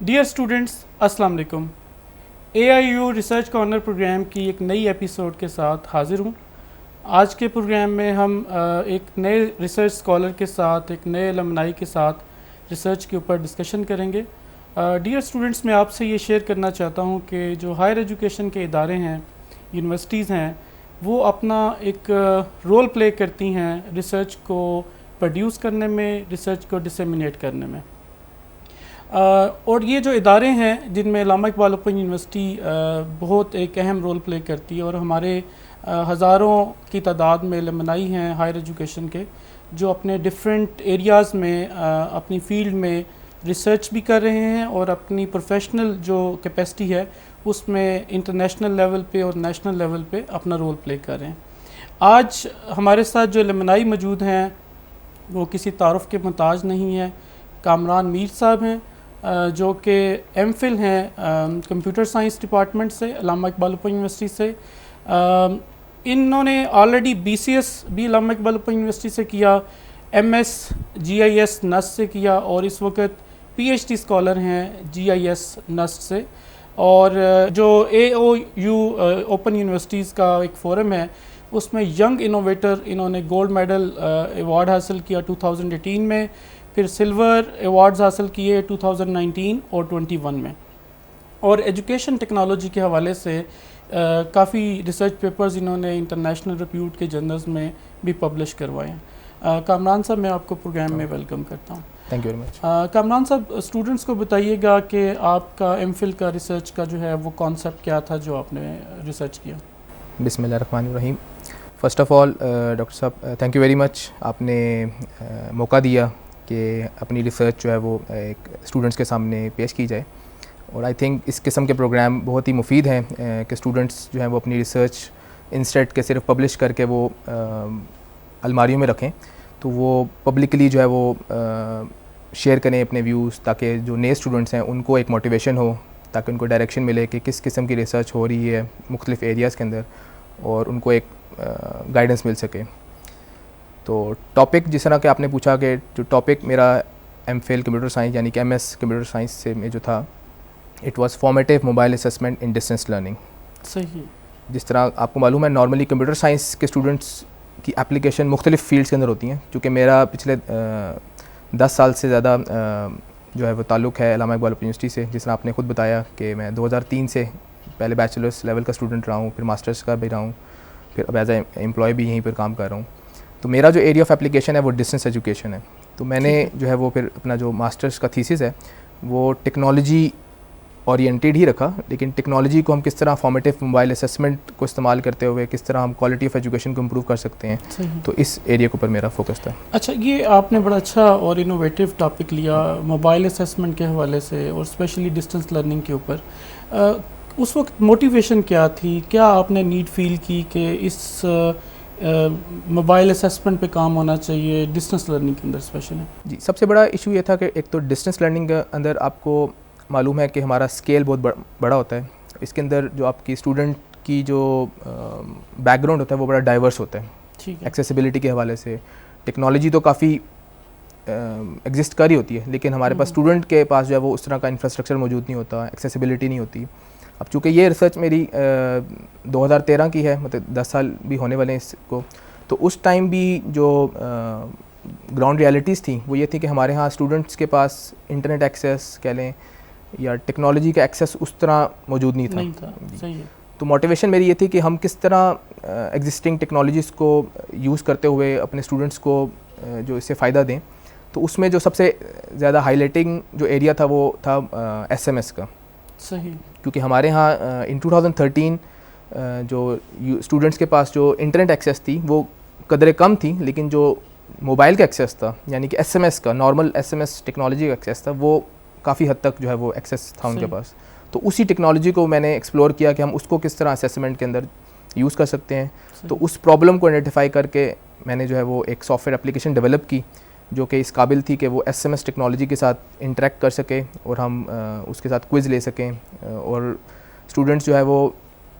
Dear students, अस्सलाम वालेकुम। AIU research corner programme की एक नई एपिसोड के साथ हाज़िर हूँ। आज के प्रोग्राम में हम एक नए रिसर्च स्कॉलर के साथ, एक नए अलमनाई के साथ रिसर्च के ऊपर डिस्कशन करेंगे। डियर स्टूडेंट्स, मैं आपसे ये शेयर करना चाहता हूँ कि जो हायर एजुकेशन के इदारे हैं, यूनिवर्सिटीज़ हैं, वो अपना एक रोल प्ले करती हैं रिसर्च को प्रोड्यूस करने में, रिसर्च को डिसेमिनेट करने में। और ये जो इदारे हैं जिनमें अल्लामा इकबाल ओपन यूनिवर्सिटी बहुत एक अहम रोल प्ले करती है, और हमारे हज़ारों की तादाद में अलमनाई हैं हायर एजुकेशन के जो अपने डिफरेंट एरियाज़ में अपनी फील्ड में रिसर्च भी कर रहे हैं और अपनी प्रोफेशनल जो कैपेसिटी है उसमें इंटरनेशनल लेवल पे और नेशनल लेवल पे अपना रोल प्ले कर रहे हैं। आज हमारे साथ जो अलमनाई मौजूद हैं वो किसी तारुफ के मोहताज नहीं है। कामरान मीर साहब हैं जो कि MPhil हैं कंप्यूटर साइंस डिपार्टमेंट से, अल्लामा इकबाल ओपन यूनिवर्सिटी से। इन्होंने ऑलरेडी BCS भी अल्लामा इकबाल ओपन यूनिवर्सिटी से किया, MS GIS नस्ट से किया, और इस वक्त PhD स्कॉलर हैं GIS नस्ट से। और जो AOU ओपन यूनिवर्सिटीज़ का एक फोरम है उसमें यंग इनोवेटर इन्होंने गोल्ड मेडल अवार्ड हासिल किया 2018 में, फिर सिल्वर अवार्ड्स हासिल किए 2019 और 21 में। और एजुकेशन टेक्नोलॉजी के हवाले से काफ़ी रिसर्च पेपर्स इन्होंने इंटरनेशनल रिप्यूट के जर्नल्स में भी पब्लिश करवाए हैं। कामरान साहब, मैं आपको प्रोग्राम में वेलकम करता हूँ। Thank you very much. Kamran साहब, स्टूडेंट्स को बताइएगा कि आपका MPhil का रिसर्च का जो है वो कॉन्सेप्ट क्या था जो आपने रिसर्च किया। बिस्मिल्लाहिर्रहमानिर्रहीम। फ़र्स्ट ऑफ़ ऑल डॉक्टर साहब, थैंक यू वेरी मच, आपने मौका दिया कि अपनी रिसर्च जो है वो एक स्टूडेंट्स के सामने पेश की जाए। और आई थिंक इस किस्म के प्रोग्राम बहुत ही मुफीद हैं कि स्टूडेंट्स जो हैं वो अपनी रिसर्च इंस्टेड के सिर्फ पब्लिश करके वो अलमारियों में रखें, तो वो पब्लिकली जो है वो शेयर करें अपने व्यूज़, ताकि जो नए स्टूडेंट्स हैं उनको एक मोटिवेशन हो, ताकि उनको डायरेक्शन मिले कि किस किस्म की रिसर्च हो रही है मुख्तलिफ एरियाज़ के अंदर, और उनको एक गाइडेंस मिल सके। तो टॉपिक जिस तरह के आपने पूछा कि जो टॉपिक मेरा MPhil कंप्यूटर साइंस यानी कि MS कंप्यूटर साइंस से में जो था, it was formative mobile assessment in distance learning. सही। जिस तरह आपको मालूम है नॉर्मली कंप्यूटर साइंस के स्टूडेंट्स की एप्लीकेशन मुख्तलिफ फील्ड्स के अंदर होती हैं। चूँकि मेरा पिछले 10 साल से ज़्यादा जो है वो ताल्लुक़ है अल्लामा इकबाल ओपन यूनिवर्सिटी से, जिस तरह आपने ख़ुद बताया कि मैं 2003 से पहले बैचलर्स लेवल का स्टूडेंट रहा हूँ, फिर मास्टर्स का भी रहा हूँ, फिर अब एज एम्प्लॉय भी यहीं पर काम कर रहा हूँ। तो मेरा जो एरिया ऑफ एप्लीकेशन है वो डिस्टेंस एजुकेशन है। तो मैंने जो है वो फिर अपना जो मास्टर्स का थीसिस है वो टेक्नोलॉजी ओरिएंटेड ही रखा, लेकिन टेक्नोलॉजी को हम किस तरह फॉर्मेटिव मोबाइल असेसमेंट को इस्तेमाल करते हुए किस तरह हम क्वालिटी ऑफ एजुकेशन को इम्प्रूव कर सकते हैं, तो इस एरिया के ऊपर मेरा फोकस था। अच्छा, ये आपने बड़ा अच्छा और इनोवेटिव टॉपिक लिया मोबाइल असेसमेंट के हवाले से, और स्पेशली डिस्टेंस लर्निंग के ऊपर। उस वक्त मोटिवेशन क्या थी? क्या आपने नीड फील की कि इस मोबाइल असेसमेंट पे काम होना चाहिए डिस्टेंस लर्निंग के अंदर स्पेशली? जी, सबसे बड़ा इशू ये था कि एक तो डिस्टेंस लर्निंग के अंदर आपको मालूम है कि हमारा स्केल बहुत बड़ा होता है। इसके अंदर जो आपकी स्टूडेंट की जो बैकग्राउंड होता है वो बड़ा डाइवर्स होता है। ठीक है। एक्सेसिबिलिटी के हवाले से टेक्नोलॉजी तो काफ़ी एग्जिस्ट कर ही होती है, लेकिन हमारे पास स्टूडेंट के पास जो है वो उस तरह का इंफ्रास्ट्रक्चर मौजूद नहीं होता, एक्सेसिबिलिटी नहीं होती। अब चूँकि ये रिसर्च मेरी 2013 की है, मतलब 10 साल भी होने वाले हैं इसको, तो उस टाइम भी जो ग्राउंड रियलिटीज़ थी वो ये थी कि हमारे यहाँ स्टूडेंट्स के पास इंटरनेट एक्सेस कह लें या टेक्नोलॉजी का एक्सेस उस तरह मौजूद नहीं था। सही है। तो मोटिवेशन मेरी ये थी कि हम किस तरह एग्जिस्टिंग टेक्नोलॉजीज़ को यूज़ करते हुए अपने स्टूडेंट्स को जो इससे फ़ायदा दें। तो उसमें जो सबसे ज़्यादा हाईलाइटिंग जो एरिया था वो था SMS का। सही। क्योंकि हमारे यहाँ इन 2013 जो स्टूडेंट्स के पास जो इंटरनेट एक्सेस थी वो कदरे कम थी, लेकिन जो मोबाइल का एक्सेस था यानी कि SMS का, नॉर्मल SMS टेक्नोलॉजी का एक्सेस था, वो काफ़ी हद तक जो है वो एक्सेस था उनके पास। तो उसी टेक्नोलॉजी को मैंने एक्सप्लोर किया कि हम उसको किस तरह असेसमेंट के अंदर यूज़ कर सकते हैं। तो उस प्रॉब्लम को आइडेंटिफाई करके मैंने जो है वो एक सॉफ्टवेयर एप्लीकेशन डेवलप की जो कि इस काबिल थी कि वो SMS टेक्नोलॉजी के साथ इंटरेक्ट कर सके और हम उसके साथ क्विज़ ले सकें, और स्टूडेंट्स जो है वो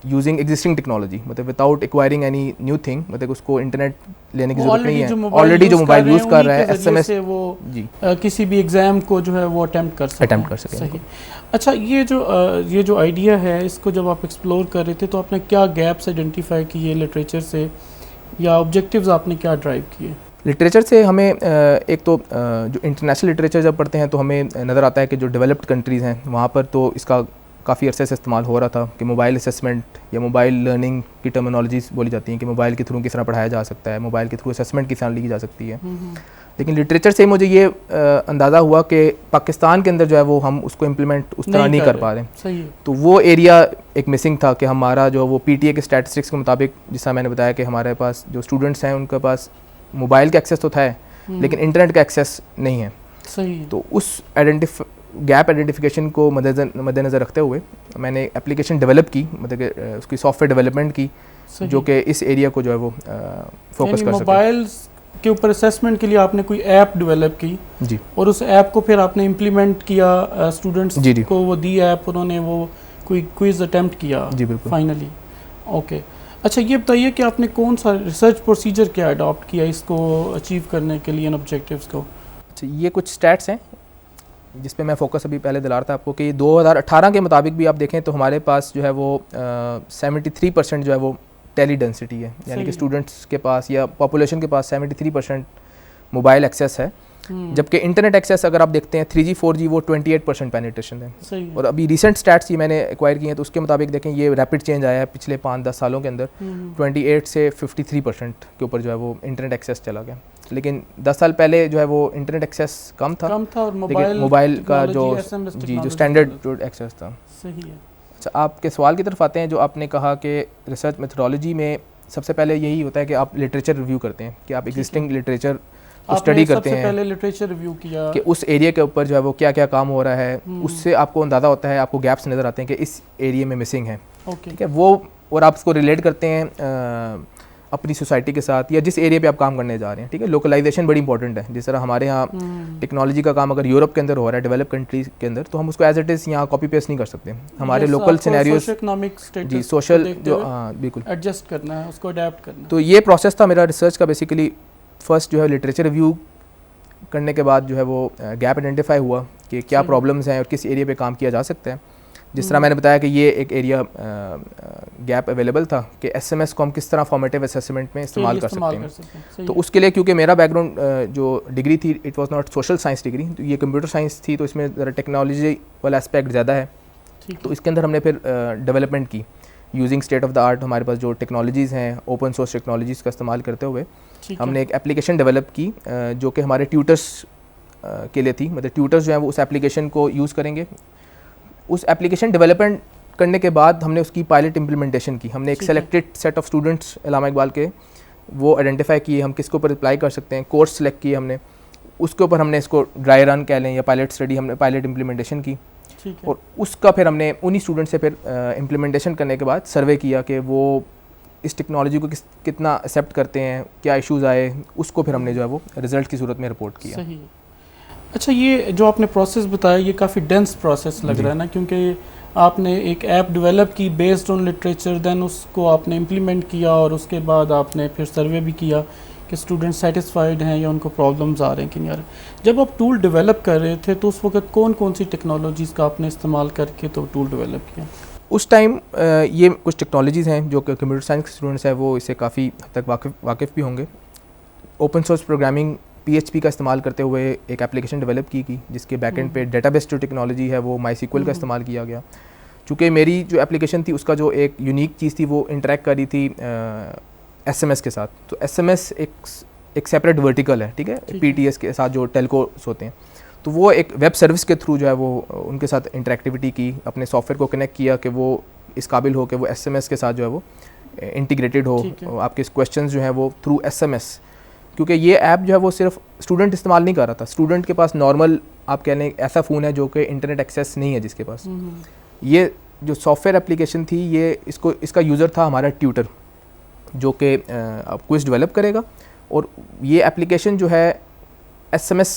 यूजिंग एग्जिस्टिंग टेक्नोलॉजी, मतलब without acquiring any new thing, मतलब उसको इंटरनेट लेने की जरूरत नहीं है, ऑलरेडी जो मोबाइल यूज़ कर रहा है SMS से वो किसी भी एग्ज़ाम को जो है वो अटेम्प्ट कर सके। सही। अच्छा, ये जो आइडिया है, इसको जब आप एक्सप्लोर कर रहे थे तो आपने क्या गैप्स आइडेंटिफाई किए लिटरेचर से, या ऑब्जेक्टिव्स आपने क्या ड्राइव किए? लिटरेचर से हमें एक तो जो इंटरनेशनल लिटरेचर जब पढ़ते हैं तो हमें नज़र आता है कि जो डेवलप्ड कंट्रीज़ हैं वहाँ पर तो इसका काफ़ी अरसे से इस्तेमाल हो रहा था कि मोबाइल असेसमेंट या मोबाइल लर्निंग की टर्मिनोलॉजीज़ बोली जाती हैं कि मोबाइल के थ्रू किस तरह पढ़ाया जा सकता है, मोबाइल के थ्रू असेसमेंट किस तरह ली जा सकती है। लेकिन लिटरेचर से मुझे ये अंदाज़ा हुआ कि पाकिस्तान के अंदर जो है वो हम उसको इम्प्लीमेंट उस तरह नहीं कर पा रहे। सही है। तो वो एरिया एक मिसिंग था कि हमारा जो वो PTA के स्टैटिस्टिक्स के मुताबिक, जिस मैंने बताया कि हमारे पास जो स्टूडेंट्स हैं उनके पास मोबाइल का एक्सेस तो था लेकिन इंटरनेट का एक्सेस नहीं है। सही है। तो उस गैप आइडेंटिफिकेशन को मद्देनज़र रखते हुए मैंने एप्लीकेशन डेवलप की, मतलब कि उसकी सॉफ्टवेयर डेवलपमेंट की जो कि इस एरिया को जो है वो फोकस कर सके। मोबाइल के ऊपर असेसमेंट के लिए आपने कोई ऐप डेवलप की जी, और उस ऐप को फिर आपने इम्प्लीमेंट किया, स्टूडेंट्स को वो दी ऐप, उन्होंने वो कोई क्विज अटेम्प्ट किया जी बिल्कुल फाइनली। ओके, अच्छा ये बताइए कि आपने कौन सा रिसर्च प्रोसीजर क्या अडॉप्ट किया इसको अचीव करने के लिए, इन ऑब्जेक्टिव्स को? अच्छा, ये कुछ स्टैट्स हैं जिस पे मैं फोकस अभी पहले दिला रहा था आपको कि 2018 के मुताबिक भी आप देखें तो हमारे पास जो है वो 73% जो है वो टेली डेंसिटी है, यानी कि स्टूडेंट्स के पास या पॉपुलेशन के पास 73% मोबाइल एक्सेस है, जबकि इंटरनेट एक्सेस अगर आप देखते हैं 3G 4G वो 28% पेनिट्रेशन है। और अभी रिसेंट स्टैट्स ये मैंने एक्वायर किए हैं तो उसके मुताबिक देखें ये रैपिड चेंज आया है पिछले 5-10 सालों के अंदर, 28 से 53% के ऊपर जो है वो इंटरनेट एक्सेस चला गया। लेकिन 10 साल पहले जो है वो इंटरनेट एक्सेस कम था और मोबाइल का जो स्टैंडर्ड जो एक्सेस था। सही है। अच्छा, आपके सवाल की तरफ आते हैं। जो आपने कहा कि रिसर्च मेथोडोलॉजी में सबसे पहले यही होता है कि आप लिटरेचर रिव्यू करते हैं, कि आप एग्जिस्टिंग लिटरेचर स्टडी करते हैं, पहले लिटरेचर रिव्यू किया कि उस एरिया के ऊपर जो है वो क्या क्या काम हो रहा है, उससे आपको अंदाज़ा होता है, आपको गैप्स नज़र आते हैं कि इस एरिया में मिसिंग है। ठीक है, वो और आप उसको रिलेट करते हैं अपनी सोसाइटी के साथ या जिस एरिया पे आप काम करने जा रहे हैं। ठीक है, लोकलाइजेशन बड़ी इंपॉर्टेंट है। जिस तरह हमारे यहाँ टेक्नोलॉजी का काम अगर यूरोप के अंदर हो रहा है, डेवलप कंट्रीज के अंदर, तो हम उसको एज इट इज़ यहाँ कॉपी पेस्ट नहीं कर सकते। हमारे लोकल सिनेरियोज जी सोशल जो बिल्कुल एडजस्ट करना है, उसको अडेप्ट करना। तो ये प्रोसेस था मेरा रिसर्च का। बेसिकली फर्स्ट जो है लिटरेचर रिव्यू करने के बाद जो है वो गैप आइडेंटिफाई हुआ कि क्या प्रॉब्लम्स हैं और किस एरिया पे काम किया जा सकता है। जिस तरह मैंने बताया कि ये एक एरिया गैप अवेलेबल था कि SMS को हम किस तरह फॉर्मेटिव असेसमेंट में इस्तेमाल कर सकते हैं। तो उसके लिए क्योंकि मेरा बैकग्राउंड जो डिग्री थी it was not social science degree, तो ये कंप्यूटर साइंस थी, तो इसमें ज़रा टेक्नोलॉजी वाला एस्पेक्ट ज़्यादा है। तो इसके अंदर हमने फिर डेवलपमेंट की using state of the art, हमारे पास जो टेक्नोलॉजीज़ हैं ओपन सोर्स टेक्नोलॉजीज़ का इस्तेमाल करते हुए हमने एक एप्लीकेशन डेवलप की जो कि हमारे ट्यूटर्स के लिए थी। मतलब ट्यूटर्स जो हैं वो उस एप्लीकेशन को यूज़ करेंगे। उस एप्लीकेशन डेवलपमेंट करने के बाद हमने उसकी पायलट इम्प्लीमेंटेशन की। हमने एक सेलेक्टेड सेट ऑफ स्टूडेंट्स अल्लामा इकबाल के वो आइडेंटिफाई किए, हम किसके ऊपर अप्लाई कर सकते हैं, कोर्स सेलेक्ट किए हमने, उसके ऊपर हमने इसको ड्राई रन कह लें या पायलट स्टडी, हमने पायलट इम्प्लीमेंटेशन की। और उसका फिर हमने उन्हीं स्टूडेंट से फिर इम्प्लीमेंटेशन करने के बाद सर्वे किया कि वो इस टेक्नोलॉजी को कितना एक्सेप्ट करते हैं, क्या इश्यूज़ आए, उसको फिर हमने जो है वो रिजल्ट की सूरत में रिपोर्ट किया। सही। अच्छा, ये जो आपने प्रोसेस बताया ये काफ़ी डेंस प्रोसेस लग रहा है ना, क्योंकि आपने एक ऐप डेवलप की बेस्ड ऑन लिटरेचर, देन उसको आपने इम्प्लीमेंट किया और उसके बाद आपने फिर सर्वे भी किया कि स्टूडेंट सेटिस्फाइड हैं या उनको प्रॉब्लम्स आ रहे हैं कि नहीं आ रहे। जब आप टूल डेवलप कर रहे थे तो उस वक्त कौन कौन सी टेक्नोलॉजीज़ का आपने इस्तेमाल करके तो टूल डेवलप किया? उस टाइम ये कुछ टेक्नोलॉजीज़ हैं जो कि कंप्यूटर साइंस के स्टूडेंट्स हैं वो इससे काफ़ी हद तक वाकिफ़ भी होंगे। ओपन सोर्स प्रोग्रामिंग PHP का इस्तेमाल करते हुए एक एप्लीकेशन डेवलप की जिसके बैकएंड पे डेटाबेस जो टेक्नोलॉजी है वो MySQL का इस्तेमाल किया गया। चूँकि मेरी जो एप्लीकेशन थी उसका जो एक यूनिक चीज़ थी वो इंटरेक्ट कर रही थी SMS के साथ। तो SMS एक सेपरेट वर्टिकल है, ठीक है, PTS के साथ जो टेलकोस होते हैं। तो वो एक वेब सर्विस के थ्रू जो है वो उनके साथ इंटरेक्टिविटी की, अपने सॉफ्टवेयर को कनेक्ट किया कि वो इस काबिल हो कि वो SMS के साथ जो है वो इंटीग्रेटेड हो, आपके क्वेश्चंस जो हैं वो थ्रू SMS। क्योंकि ये ऐप जो है वो सिर्फ स्टूडेंट इस्तेमाल नहीं कर रहा था, स्टूडेंट के पास नॉर्मल आप कह लें ऐसा फ़ोन है जो कि इंटरनेट एक्सेस नहीं है जिसके पास। ये जो सॉफ्टवेयर एप्लीकेशन थी ये इसका यूज़र था हमारा ट्यूटर जो कि क्विज डेवलप करेगा, और ये एप्लीकेशन जो है SMS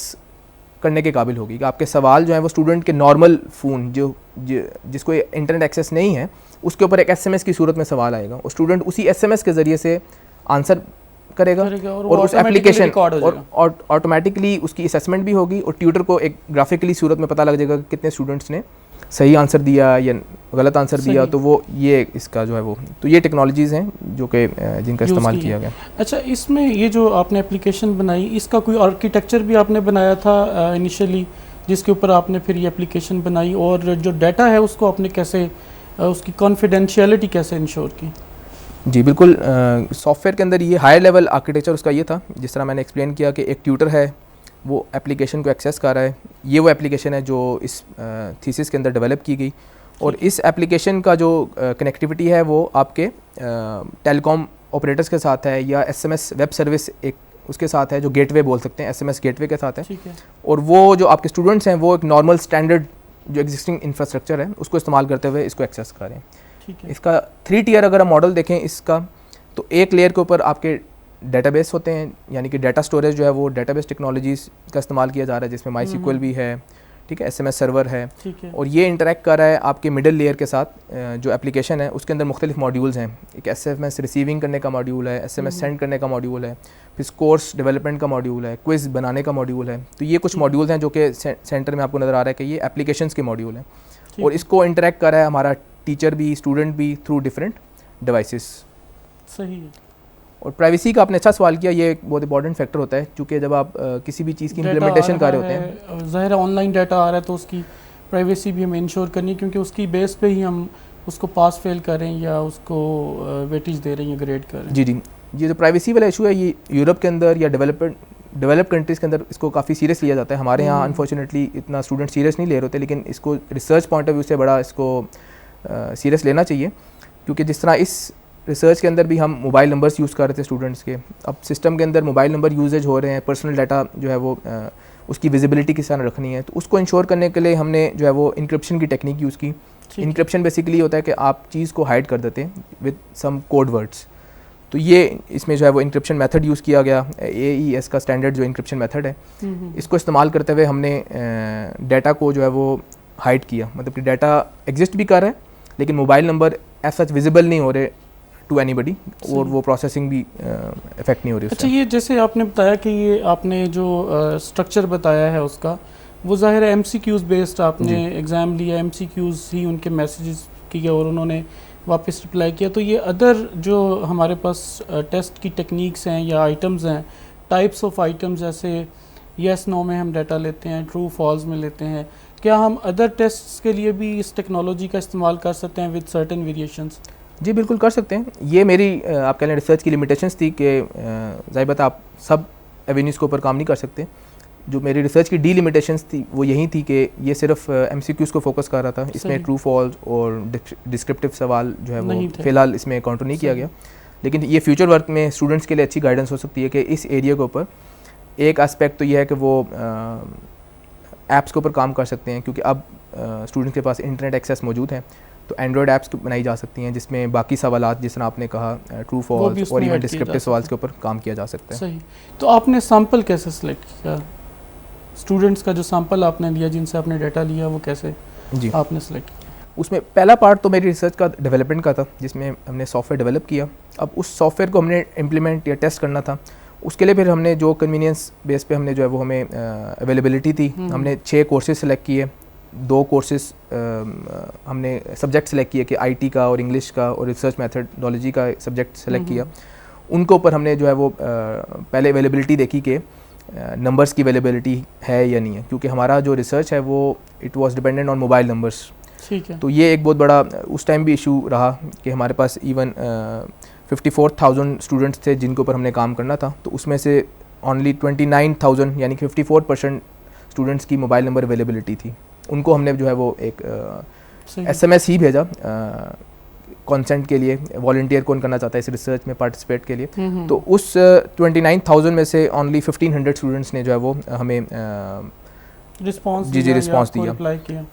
करने के काबिल होगी कि आपके सवाल जो है वो स्टूडेंट के नॉर्मल फ़ोन जिसको इंटरनेट एक्सेस नहीं है उसके ऊपर एक एसएमएस की सूरत में सवाल आएगा और स्टूडेंट उसी एसएमएस के ज़रिए से आंसर करेगा और उस एप्लीकेशन और ऑटोमेटिकली उसकी असेसमेंट भी होगी और ट्यूटर को एक ग्राफिकली सूरत में पता लग जाएगा कि कितने स्टूडेंट्स ने सही आंसर दिया या गलत आंसर दिया। तो वो ये इसका जो है वो तो ये टेक्नोलॉजीज़ हैं जो कि जिनका इस्तेमाल किया गया। अच्छा, इसमें ये जो आपने एप्लीकेशन बनाई इसका कोई आर्किटेक्चर भी आपने बनाया था इनिशियली जिसके ऊपर आपने फिर ये एप्लीकेशन बनाई, और जो डाटा है उसको आपने कैसे उसकी कॉन्फिडेंशियलिटी कैसे इंश्योर की? जी बिल्कुल, सॉफ्टवेयर के अंदर ये हायर लेवल आर्किटेक्चर उसका ये था जिस तरह मैंने एक्सप्लेन किया कि एक ट्यूटर है वो एप्लीकेशन को एक्सेस कर रहा है। ये वो एप्लीकेशन है जो इस थीसिस के अंदर डेवलप की गई और इस एप्लीकेशन का जो कनेक्टिविटी है वो आपके टेलीकॉम ऑपरेटर्स के साथ है या एसएमएस वेब सर्विस एक उसके साथ है जो गेटवे बोल सकते हैं, एसएमएस गेटवे के साथ है। और वो जो आपके स्टूडेंट्स हैं वो एक नॉर्मल स्टैंडर्ड जो एग्जिस्टिंग इंफ्रास्ट्रक्चर है उसको इस्तेमाल करते हुए इसको एक्सेस करें। इसका 3 टियर अगर हम मॉडल देखें इसका, तो एक लेयर के ऊपर आपके डेटाबेस होते हैं, यानी कि डाटा स्टोरेज जो है वो डेटाबेस टेक्नोलॉजीज़ का इस्तेमाल किया जा रहा है जिसमें MySQL भी है, ठीक है, एसएमएस सर्वर है और ये इंटरेक्ट कर रहा है आपके मिडल लेयर के साथ। जो एप्लीकेशन है उसके अंदर मुख्तलिफ मॉड्यूल्स हैं, एक एसएमएस रिसीविंग करने का मॉड्यूल है, एसएमएस सेंड करने का मॉड्यूल है, फिर कोर्स डेवलपमेंट का मॉड्यूल है, क्विज़ बनाने का मॉड्यूल है। तो ये कुछ मॉड्यूल्स हैं जो कि सेंटर में आपको नज़र आ रहा है कि ये एप्लीकेशंस के मॉड्यूल हैं और इसको इंटरेक्ट कर रहा है हमारा टीचर भी स्टूडेंट भी थ्रू डिफरेंट डिवाइसेस। सही है। और प्राइवेसी का आपने अच्छा सवाल किया, ये एक बहुत इंपॉर्टेंट फैक्टर होता है क्योंकि जब आप किसी भी चीज़ की इम्प्लीमेंटेशन कर रहे होते हैं, ज़ाहिर है ऑनलाइन डाटा आ रहा है तो उसकी प्राइवेसी भी हमें इंश्योर करनी है क्योंकि उसकी बेस पे ही हम उसको पास फेल करें या उसको वेटेज दे रहे हैं या ग्रेड कर रहे हैं। जी, ये जो प्राइवेसी वाला इशू है ये यूरोप के अंदर या डेवलप कंट्रीज़ के अंदर इसको काफ़ी सीरियस लिया जाता है। हमारे यहाँ अनफॉर्चुनेटली इतना स्टूडेंट सीरियस नहीं ले रहे होते, लेकिन इसको रिसर्च पॉइंट ऑफ व्यू से बड़ा इसको सीरियस लेना चाहिए क्योंकि जिस तरह इस रिसर्च के अंदर भी हम मोबाइल नंबर्स यूज़ कर रहे थे स्टूडेंट्स के, अब सिस्टम के अंदर मोबाइल नंबर यूजेज हो रहे हैं, पर्सनल डाटा जो है वो उसकी विजिबिलिटी किस तरह रखनी है, तो उसको इंश्योर करने के लिए हमने जो है वो इंक्रिप्शन की टेक्निक यूज़ की। इंक्रिप्शन बेसिकली होता है कि आप चीज़ को हाइड कर देते हैं विद सम कोड वर्ड्स, तो ये इसमें जो है वो इंक्रिप्शन मेथड यूज़ किया गया, AES का स्टैंडर्ड जो इंक्रिप्शन मेथड है। इसको इस्तेमाल करते हुए हमने डाटा को जो है वो हाइड किया, मतलब कि डाटा एग्जिस्ट भी कर रहा है लेकिन mobile number as such visible नहीं हो रहे टू एनीबडी और वो प्रोसेसिंग भी इफेक्ट नहीं हो रही। अच्छा, ये जैसे आपने बताया कि ये आपने जो स्ट्रक्चर बताया है उसका वो ज़ाहिर है MCQs बेस्ड आपने एग्ज़ाम लिया, MCQs ही उनके मैसेजेस किए और उन्होंने वापस रिप्लाई किया। तो ये अदर जो हमारे पास टेस्ट की टेक्निक्स हैं या आइटम्स हैं, टाइप्स ऑफ आइटम्स जैसे येस नो में हम डाटा लेते हैं, ट्रू फॉल्स में लेते हैं, क्या हम अदर टेस्ट्स के लिए भी इस टेक्नोलॉजी का इस्तेमाल कर सकते हैं विद सर्टेन वेरिएशंस? जी बिल्कुल कर सकते हैं। ये मेरी आप कह लें रिसर्च की लिमिटेशंस थी कि ज़ाहिर बात आप सब एवेन्यूज़ के ऊपर काम नहीं कर सकते। जो मेरी रिसर्च की डिलिमिटेशंस थी वो यही थी कि ये सिर्फ MCQs को फोकस कर रहा था, इसमें ट्रू फॉल्स और डिस्क्रिप्टिव सवाल जो है वो फ़िलहाल इसमें काउंटर नहीं किया गया। लेकिन ये फ्यूचर वर्क में स्टूडेंट्स के लिए अच्छी गाइडेंस हो सकती है कि इस एरिया के ऊपर एक एस्पेक्ट तो ये है कि वो ऐप्स के ऊपर काम कर सकते हैं क्योंकि अब स्टूडेंट्स के पास इंटरनेट एक्सेस मौजूद है, तो एंड्रॉयड ऐप्स बनाई जा सकती हैं जिसमें बाकी सवालात जिस तरह आपने कहा ट्रू फॉल्स और इवन डिस्क्रिप्टिव सवाल के ऊपर काम किया जा सकता है। सही। तो आपने सैंपल कैसे सिलेक्ट किया? स्टूडेंट्स का जो सैंपल आपने लिया जिनसे आपने डाटा लिया वो कैसे आपने सिलेक्ट किया? उसमें पहला पार्ट तो मेरी रिसर्च का डेवलपमेंट का था जिसमें हमने सॉफ्टवेयर डेवलप किया। अब उस सॉफ्टवेयर को हमने इम्प्लीमेंट या टेस्ट करना था, उसके लिए फिर हमने जो कन्वीनियंस बेस पे हमने जो है वो हमें अवेलेबिलिटी थी, हमने 6 कोर्सेज सेलेक्ट किए, 2 कोर्सेज हमने सब्जेक्ट सेलेक्ट किए कि IT का और इंग्लिश का और रिसर्च मैथडोलॉजी का सब्जेक्ट सेलेक्ट किया। उनके ऊपर हमने जो है वो पहले अवेलेबिलिटी देखी कि नंबर्स की अवेलेबिलिटी है या नहीं है, क्योंकि हमारा जो रिसर्च है वो it was dependent on mobile numbers. ठीक है। तो ये एक बहुत बड़ा उस टाइम भी इशू रहा कि हमारे पास इवन 54,000 स्टूडेंट्स थे जिनके ऊपर हमने काम करना था, तो उसमें से ओनली 29,000 यानी कि 54% स्टूडेंट्स की मोबाइल नंबर अवेलेबिलिटी थी। उनको हमने जो है वो एक SMS ही भेजा कंसेंट के लिए, वॉलंटियर कौन करना चाहता है इस रिसर्च में पार्टिसिपेट के लिए। तो उस 29,000 में से ओनली 1500 स्टूडेंट्स ने जो है वो हमें रिस्पांस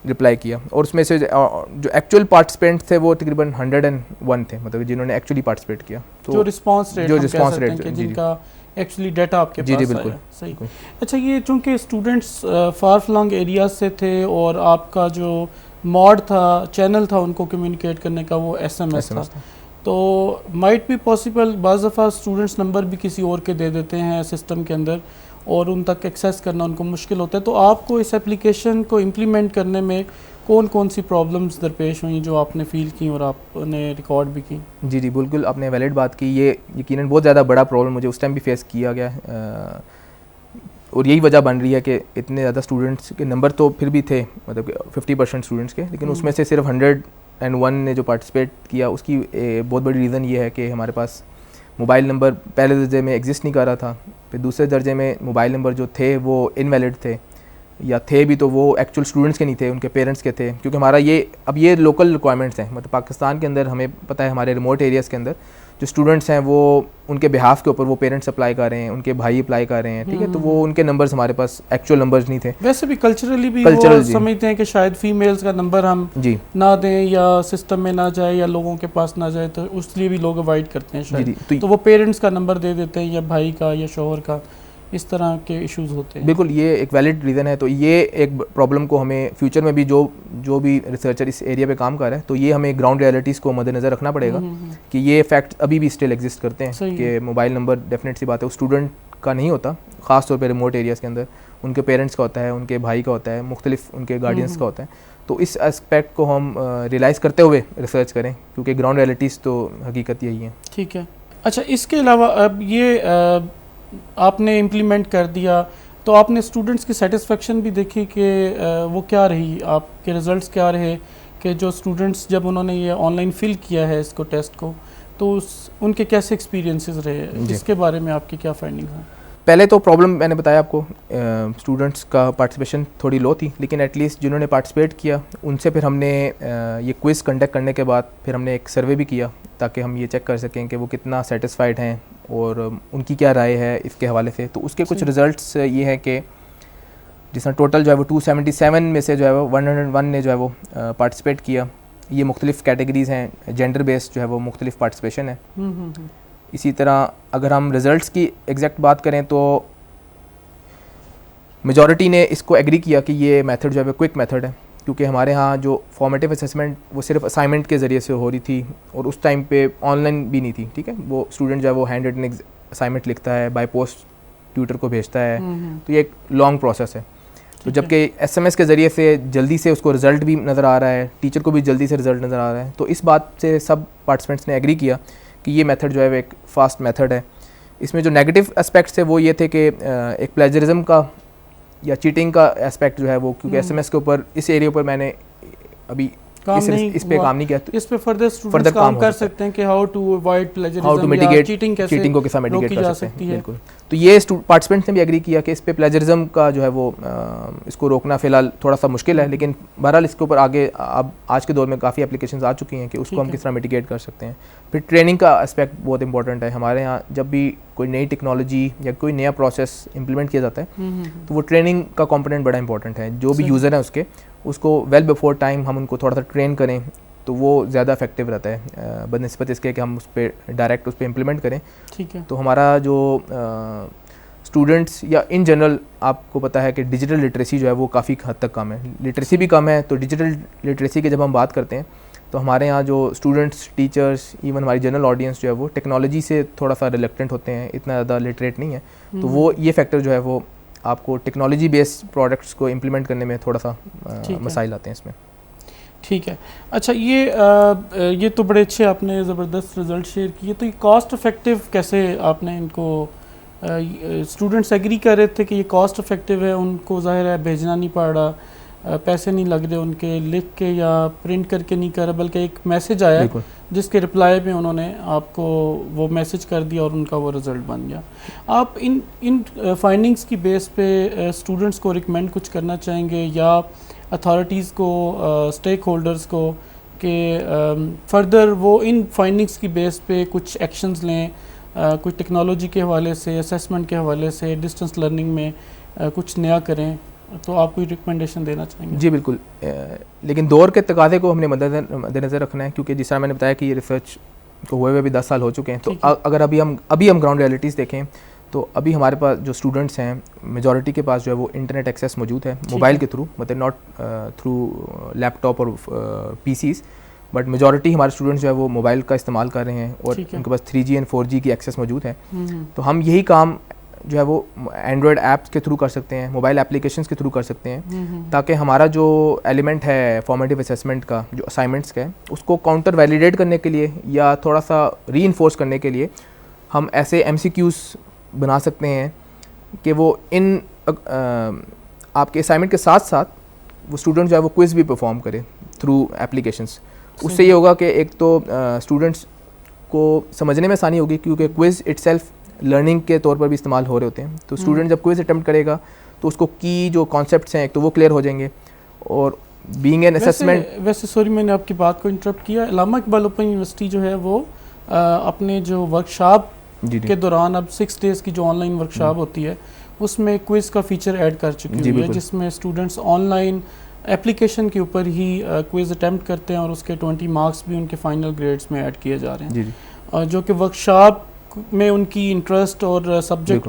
रिप्लाई किया और उसमें से जो एक्चुअल पार्टिसिपेंट थे वो तकरीबन 101 थे, मतलब जिन्होंने एक्चुअली पार्टिसिपेट किया। तो जो रिस्पांस रेट जिनका एक्चुअली डाटा आपके जी पास बिल्कुल आया। सही। बिल्कुल। अच्छा, ये चूँकि स्टूडेंट्स फार फ्लंग एरियाज से थे और आपका जो मॉड था, चैनल था उनको कम्युनिकेट करने का, वो SMS था, तो माइट बी पॉसिबल बाज़ दफ़ा स्टूडेंट्स नंबर भी किसी और के दे देते हैं सिस्टम के अंदर और उन तक एक्सेस करना उनको मुश्किल होता है। तो आपको इस एप्लीकेशन को इम्प्लीमेंट करने में कौन कौन सी प्रॉब्लम्स दरपेश हुई जो आपने फ़ील की और आपने रिकॉर्ड भी की? जी जी बिल्कुल, आपने वैलिड बात की। ये यकीनन बहुत ज़्यादा बड़ा प्रॉब्लम मुझे उस टाइम भी फेस किया गया और यही वजह बन रही है कि इतने ज़्यादा स्टूडेंट्स के नंबर तो फिर भी थे, मतलब 50% स्टूडेंट्स के, लेकिन उसमें से सिर्फ 101 ने जो पार्टिसिपेट किया। उसकी बहुत बड़ी रीज़न ये है कि हमारे पास मोबाइल नंबर पहले दर्जे में एग्जिस्ट नहीं कर रहा था, फिर दूसरे दर्जे में मोबाइल नंबर जो थे वो इनवैलिड थे, या थे भी तो वो एक्चुअल स्टूडेंट्स के नहीं थे, उनके पेरेंट्स के थे। क्योंकि हमारा ये लोकल रिक्वायरमेंट्स हैं, मतलब पाकिस्तान के अंदर हमें पता है हमारे रिमोट एरियाज़ के अंदर जो स्टूडेंट्स हैं वो उनके बिहाफ के ऊपर वो पेरेंट्स अप्लाई कर रहे हैं, उनके भाई अप्लाई कर रहे हैं, ठीक है, तो वो उनके नंबर्स हमारे पास एक्चुअल नंबर्स नहीं थे। वैसे भी कल्चरली भी वो समझते हैं कि शायद फीमेल्स का नंबर हम जी ना दें या सिस्टम में ना जाए या लोगों के पास ना जाए, तो उसलिए भी लोग अवॉइड करते हैं शायद। तो वो पेरेंट्स का नंबर दे देते हैं या भाई का या शोहर का, इस तरह के इश्यूज होते हैं। बिल्कुल, ये एक वैलिड रीज़न है। तो ये एक प्रॉब्लम को हमें फ्यूचर में भी जो भी रिसर्चर इस एरिया पे काम कर रहे हैं, तो ये हमें ग्राउंड रियलिटीज़ को मद्देनज़र रखना पड़ेगा कि ये फैक्ट अभी भी स्टिल एग्जिस्ट करते हैं कि मोबाइल नंबर डेफिनेट सी बात है, उस स्टूडेंट का नहीं होता, ख़ास तौर पर रिमोट एरियाज़ के अंदर उनके पेरेंट्स का होता है, उनके भाई का होता है, मुख्तलिफ उनके गार्डियंस का होता है। तो इस एस्पेक्ट को हम रियलाइज़ करते हुए रिसर्च करें, क्योंकि ग्राउंड रियलिटीज़ तो हकीकत यही है। ठीक है। अच्छा, इसके अलावा अब ये आपने इम्प्लीमेंट कर दिया, तो आपने स्टूडेंट्स की सेटिस्फेक्शन भी देखी कि वो क्या रही, आपके रिज़ल्ट्स क्या रहे, कि जो स्टूडेंट्स जब उन्होंने ये ऑनलाइन फिल किया है इसको, टेस्ट को, तो उनके कैसे एक्सपीरियंसेस रहे, इसके बारे में आपकी क्या फाइंडिंग्स हैं? पहले तो प्रॉब्लम मैंने बताया आपको, स्टूडेंट्स का पार्टिसिपेशन थोड़ी लो थी, लेकिन एटलीस्ट जिन्होंने पार्टिसिपेट किया उनसे फिर हमने ये क्विज़ कंडक्ट करने के बाद फिर हमने एक सर्वे भी किया, ताकि हम ये चेक कर सकें कि वो कितना सेटिस्फाइड हैं और उनकी क्या राय है इसके हवाले से। तो उसके कुछ रिज़ल्ट्स ये हैं कि जिसमें टोटल जो है वो 277 में से जो है वो 101 ने जो है वो पार्टिसिपेट किया। ये मुख्तलिफ़ कैटेगरीज़ हैं, जेंडर बेस्ड जो है वो मुख्तलिफ़ पार्टिसिपेशन है। इसी तरह अगर हम रिज़ल्ट्स की एग्जैक्ट बात करें तो मेजॉरिटी ने इसको एग्री किया कि ये मेथड जो है वो क्विक मेथड है, क्योंकि हमारे यहाँ जो फॉर्मेटिव असेसमेंट वो सिर्फ असाइनमेंट के ज़रिए से हो रही थी और उस टाइम पे ऑनलाइन भी नहीं थी, ठीक है। वो स्टूडेंट जो है वो हैंड रिटन असाइनमेंट लिखता है, बाय पोस्ट ट्यूटर को भेजता है, तो ये एक लॉन्ग प्रोसेस है। तो जबकि SMS के ज़रिए से जल्दी से उसको रिज़ल्ट भी नज़र आ रहा है, टीचर को भी जल्दी से रिज़ल्ट नज़र आ रहा है। तो इस बात से सब पार्टिसिपेंट्स ने एग्री किया कि ये मेथड जो है वो एक फ़ास्ट मेथड है। इसमें जो नेगेटिव एस्पेक्ट्स थे वो ये थे कि एक प्लेजरिज्म का या चीटिंग का एस्पेक्ट जो है वो, क्योंकि SMS के ऊपर इस एरिया पर मैंने अभी इस पे काम नहीं किया, तो इस पे फर्दर स्टूडेंट्स काम कर सकते हैं कि how to avoid plagiarism, how to mitigate cheating को कैसे मिटिगेट कर सकते हैं। बिल्कुल, तो ये पार्टिसिपेंट्स ने भी एग्री किया कि इस पे प्लेजरिज्म का जो है वो इसको रोकना फ़िलहाल थोड़ा सा मुश्किल है, लेकिन बहरहाल इसके ऊपर आगे अब आज के दौर में काफ़ी एप्लीकेशंस आ चुकी हैं कि उसको हम किस तरह मिटिगेट कर सकते हैं। फिर ट्रेनिंग का एस्पेक्ट बहुत इंपॉर्टेंट है। हमारे यहाँ जब भी कोई नई टेक्नोलॉजी या कोई नया प्रोसेस इंप्लीमेंट किया जाता है तो वो ट्रेनिंग का कंपोनेंट बड़ा इंपॉर्टेंट है। जो भी यूज़र हैं उसको वेल बिफोर टाइम हम उनको थोड़ा सा ट्रेन करें तो वो ज़्यादा इफेक्टिव रहता है बनिस्बत इसके कि हम उस पर डायरेक्ट उस पर इम्प्लीमेंट करें। ठीक है। तो हमारा जो स्टूडेंट्स या इन जनरल आपको पता है कि डिजिटल लिटरेसी जो है वो काफ़ी हद तक कम है, लिटरेसी भी कम है। तो डिजिटल लिटरेसी के जब हम बात करते हैं तो हमारे यहाँ जो स्टूडेंट्स, टीचर्स, इवन हमारी जनरल ऑडियंस जो है वो टेक्नोलॉजी से थोड़ा सा रिलेक्टेंट होते हैं, इतना ज़्यादा लिटरेट नहीं है। तो वो ये फैक्टर जो है वो आपको टेक्नोलॉजी बेस्ड प्रोडक्ट्स को इम्प्लीमेंट करने में थोड़ा सा मसाइल आते हैं इसमें। ठीक है। अच्छा, ये तो बड़े अच्छे आपने ज़बरदस्त रिज़ल्ट शेयर किए। तो ये कॉस्ट इफ़ेक्टिव कैसे आपने इनको, स्टूडेंट्स एग्री कर रहे थे कि ये कॉस्ट इफ़ेक्टिव है, उनको ज़ाहिर है भेजना नहीं पड़ रहा, पैसे नहीं लग रहे उनके, लिख के या प्रिंट करके नहीं कर रहा, बल्कि एक मैसेज आया जिसके रिप्लाई में उन्होंने आपको वो मैसेज कर दिया और उनका वो रिज़ल्ट बन गया। आप इन फाइंडिंग्स की बेस पे स्टूडेंट्स को रिकमेंड कुछ करना चाहेंगे या अथॉरिटीज़ को, स्टेक होल्डर्स को, कि फर्दर वो इन फाइंडिंग्स की बेस पे कुछ एक्शंस लें, कुछ टेक्नोलॉजी के हवाले से, असेसमेंट के हवाले से, डिस्टेंस लर्निंग में कुछ नया करें? तो आप कोई रिकमेंडेशन देना चाहेंगे? जी बिल्कुल, लेकिन दौर के तकाज़े को हमने मद्देनज़र रखना है, क्योंकि जिस तरह मैंने बताया कि ये रिसर्च को हुए भी 10 साल हो चुके हैं। तो अगर अभी हम ग्राउंड रियलिटीज़ देखें तो अभी हमारे पास जो स्टूडेंट्स हैं मेजॉरिटी के पास जो है वो इंटरनेट एक्सेस मौजूद है मोबाइल के थ्रू, मतलब नॉट थ्रू लैपटॉप और पीसीज, बट मेजॉरिटी हमारे स्टूडेंट्स जो है वो मोबाइल का इस्तेमाल कर रहे हैं और उनके पास 3G एंड 4G की एक्सेस मौजूद है। तो हम यही काम जो है वो एंड्रॉयड ऐप्स के थ्रू कर सकते हैं, मोबाइल एप्लीकेशंस के थ्रू कर सकते हैं, ताकि हमारा जो एलिमेंट है फॉर्मेटिव असेसमेंट का, जो असाइनमेंट्स का है, उसको काउंटर वैलिडेट करने के लिए या थोड़ा सा रीइंफोर्स करने के लिए हम ऐसे MCQs बना सकते हैं कि वो इन आपके असाइनमेंट के साथ साथ वो स्टूडेंट जो है वो क्विज़ भी परफॉर्म करे थ्रू एप्लीकेशंस। उससे ये होगा कि एक तो स्टूडेंट्स को समझने में आसानी होगी, क्योंकि क्विज़ इटसेल्फ लर्निंग के तौर पर भी इस्तेमाल हो रहे होते हैं। तो स्टूडेंट जब क्विज़ अटेम्प्ट करेगा तो उसको की जो कॉन्सेप्ट्स हैं एक तो वो क्लियर हो जाएंगे, और बीइंग एन असेसमेंट। वैसे सॉरी मैंने आपकी बात को इंटरप्ट किया, अल्लामा इकबाल ओपन यूनिवर्सिटी जो है वो अपने जो वर्कशॉप के दौरान अब 6 डेज़ की जो ऑनलाइन वर्कशॉप होती है उसमें क्विज़ का फीचर ऐड कर चुकी हुई है, जिसमें स्टूडेंट्स ऑनलाइन एप्लीकेशन के ऊपर ही क्विज़ अटेम्प्ट करते हैं और उसके 20 मार्क्स भी उनके फाइनल ग्रेड्स में ऐड किए जा रहे हैं, जो कि वर्कशॉप में उनकी इंटरेस्ट और सब्जेक्ट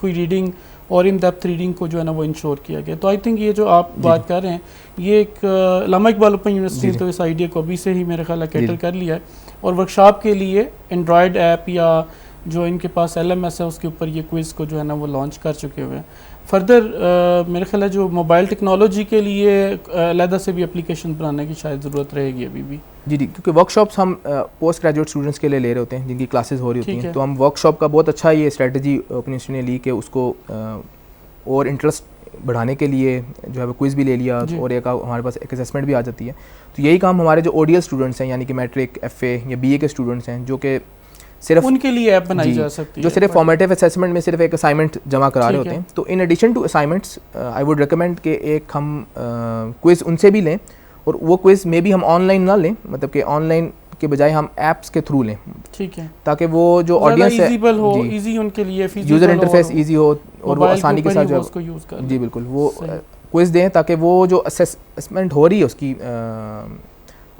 की रीडिंग और इन डेप्थ रीडिंग को जो है ना वो इंश्योर किया गया। तो आई थिंक ये जो आप बात कर रहे हैं ये एक अल्लामा इकबाल ओपन यूनिवर्सिटी ने तो इस आइडिया को अभी से ही मेरे ख्याल कैटर कर लिया है, और वर्कशॉप के लिए एंड्रॉयड ऐप या जो इनके पास LMS है उसके ऊपर ये क्विज़ को जो है ना वो लॉन्च कर चुके हुए हैं। फर्दर मेरे ख्याल है जो मोबाइल टेक्नोलॉजी के लिए अलहदा से भी एप्लीकेशन बनाने की शायद ज़रूरत रहेगी अभी भी। जी, क्योंकि वर्कशॉप्स हम पोस्ट ग्रेजुएट स्टूडेंट्स के लिए ले रहे होते हैं जिनकी क्लासेस हो रही होती हैं, तो हम वर्कशॉप का बहुत अच्छा ये स्ट्रेटजी ओपन यूनिवर्सिटी ने ली कि उसको और इंटरेस्ट बढ़ाने के लिए जो है वो क्विज़ भी ले लिया, और एक हमारे पास एक असेसमेंट भी आ जाती है। तो यही काम हमारे जो ODL स्टूडेंट्स हैं, यानी कि मैट्रिक, FA या BA के स्टूडेंट्स हैं, जो कि सिर्फ उनके लिए ऐप बनाई जा सकती है, जो सिर्फ फॉर्मेटिव असेसमेंट में सिर्फ एक असाइनमेंट जमा करा रहे होते हैं। तो in addition to assignments I would recommend कि एक हम क्विज़ उनसे भी लें, और वो क्विज़ में भी हम ऑनलाइन ना लें, मतलब कि ऑनलाइन के बजाय हम ऐप्स के थ्रू लें, ठीक है, ताकि वो जो ऑडियंस है इजी उनके लिए, यूज़र इंटरफेस इजी हो और वो आसानी के साथ जो उसको यूज़ कर। जी बिल्कुल, वो क्विज़ दें ताकि वो जो असेसमेंट हो रही है उसकी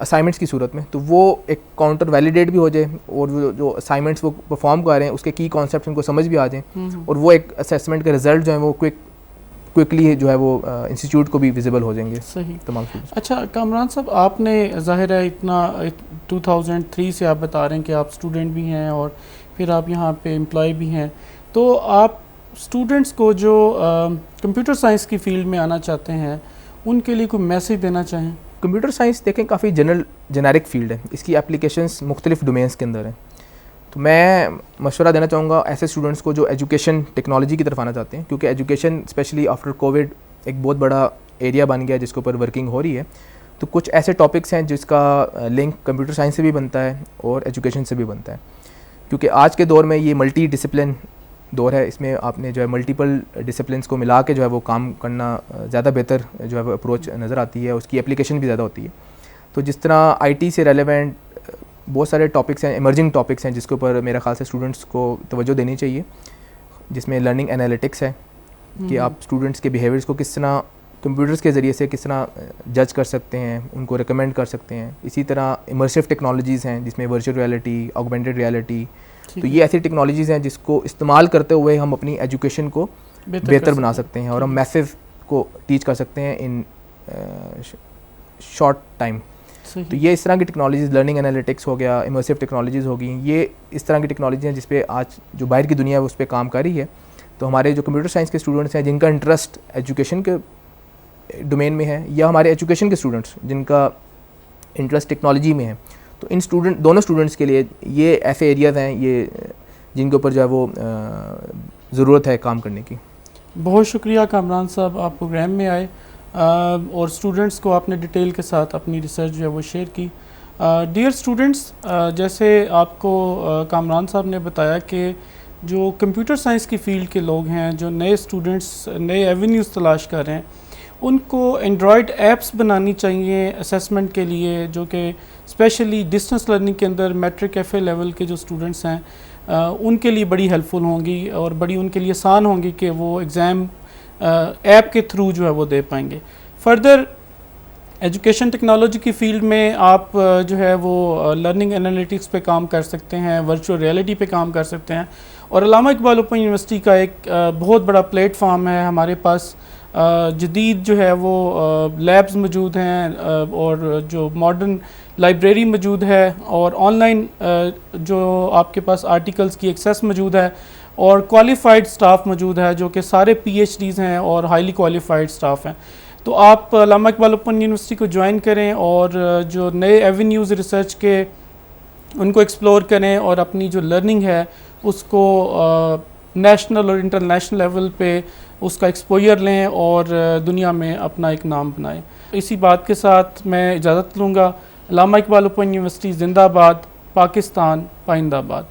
असाइनमेंट्स की सूरत में, तो वो एक काउंटर वैलिडेट भी हो जाए, और जो असाइनमेंट्स वो परफॉर्म कर रहे हैं उसके की कॉन्सेप्ट्स उनको समझ भी आ जाएं, और वो एक असेसमेंट के रिजल्ट जो है वो क्विकली जो है वो इंस्टीट्यूट को भी विजिबल हो जाएंगे। सही, तमाम। अच्छा कामरान साहब, आपने ज़ाहिर है इतना 2003 से आप बता रहे हैं कि आप स्टूडेंट भी हैं और फिर आप यहाँ पे एम्प्लॉय भी हैं, तो आप स्टूडेंट्स को जो कंप्यूटर साइंस की फील्ड में आना चाहते हैं उनके लिए कोई मैसेज देना चाहें? कंप्यूटर साइंस देखें काफ़ी जेनेरिक फील्ड है, इसकी एप्लीकेशंस मुख्तलिफ डोमेन्स के अंदर हैं। तो मैं मशवरा देना चाहूँगा ऐसे स्टूडेंट्स को जो एजुकेशन टेक्नोलॉजी की तरफ आना चाहते हैं, क्योंकि एजुकेशन स्पेशली आफ्टर कोविड एक बहुत बड़ा एरिया बन गया जिसके ऊपर वर्किंग हो रही है। तो कुछ ऐसे टॉपिक्स हैं जिसका लिंक कंप्यूटर साइंस से भी बनता है और एजुकेशन से भी बनता है, क्योंकि आज के दौर में ये मल्टी डिसिप्लिन दौर है। इसमें आपने जो है मल्टीपल डिसिप्लिन्स को मिला के जो है वो काम करना ज़्यादा बेहतर जो है वो अप्रोच नज़र आती है, उसकी एप्लीकेशन भी ज़्यादा होती है। तो जिस तरह IT से रेलेवेंट बहुत सारे टॉपिक्स हैं, इमर्जिंग टॉपिक्स हैं जिसके ऊपर मेरे ख्याल से स्टूडेंट्स को तवज्जो देनी चाहिए, जिसमें लर्निंग एनालिटिक्स है कि आप स्टूडेंट्स के बिहेवियर्स को किस तरह कंप्यूटर्स के ज़रिए से किस तरह जज कर सकते हैं, उनको रिकमेंड कर सकते हैं। इसी तरह इमर्सिव टेक्नोलॉजीज़ हैं जिसमें वर्चुअल रियलिटी, ऑगमेंटेड रियलिटी, तो ये ऐसी टेक्नोलॉजीज़ हैं जिसको इस्तेमाल करते हुए हम अपनी एजुकेशन को बेहतर बना सकते हैं और हम मैसिव को टीच कर सकते हैं इन शॉर्ट टाइम। तो ये इस तरह की टेक्नोलॉजीज़, लर्निंग एनालिटिक्स हो गया, इमर्सिव टेक्नोलॉजीज़ होगी, ये इस तरह की टेक्नोलॉजी हैं जिस पे आज जो बाहर की दुनिया है उस पर काम कर रही है। तो हमारे जो कंप्यूटर साइंस के स्टूडेंट्स हैं जिनका इंटरेस्ट एजुकेशन के डोमेन में है, या हमारे एजुकेशन के स्टूडेंट्स जिनका इंटरेस्ट टेक्नोलॉजी में है, तो इन दोनों स्टूडेंट्स के लिए ये ऐसे एरियाज़ हैं ये जिनके ऊपर जो है वो ज़रूरत है काम करने की। बहुत शुक्रिया कामरान साहब, आप प्रोग्राम में आए और स्टूडेंट्स को आपने डिटेल के साथ अपनी रिसर्च जो है वो शेयर की। डियर स्टूडेंट्स, जैसे आपको कामरान साहब ने बताया कि जो कंप्यूटर साइंस की फ़ील्ड के लोग हैं, जो नए स्टूडेंट्स नए एवेन्यूज़ तलाश कर रहे हैं, उनको एंड्रॉयड ऐप्स बनानी चाहिए असेसमेंट के लिए, जो कि स्पेशली डिस्टेंस लर्निंग के अंदर मैट्रिक FA लेवल के जो स्टूडेंट्स हैं उनके लिए बड़ी हेल्पफुल होंगी और बड़ी उनके लिए आसान होंगी कि वो एग्ज़ाम ऐप के थ्रू जो है वो दे पाएंगे। फर्दर एजुकेशन टेक्नोलॉजी की फ़ील्ड में आप जो है वो लर्निंग एनालिटिक्स पे काम कर सकते हैं, वर्चुअल रियलिटी पे काम कर सकते हैं। और अल्लामा इकबाल ओपन यूनिवर्सिटी का एक बहुत बड़ा प्लेटफार्म है। हमारे पास जदीद जो है वो लैब्स मौजूद हैं और जो मॉडर्न लाइब्रेरी मौजूद है, और ऑनलाइन जो आपके पास आर्टिकल्स की एक्सेस मौजूद है, और क्वालिफाइड स्टाफ मौजूद है जो कि सारे PhDs हैं और हाईली क्वालिफाइड स्टाफ हैं। तो आप अल्लामा इकबाल ओपन यूनिवर्सिटी को ज्वाइन करें और जो नए एवेन्यूज़ रिसर्च के उनको एक्सप्लोर करें और अपनी जो लर्निंग है उसको नेशनल और इंटरनेशनल लेवल पे उसका एक्सपोजर लें और दुनिया में अपना एक नाम बनाएं। इसी बात के साथ मैं इजाज़त लूँगा। अल्लामा इकबाल ओपन यूनिवर्सिटी ज़िंदाबाद, पाकिस्तान पाइंदाबाद।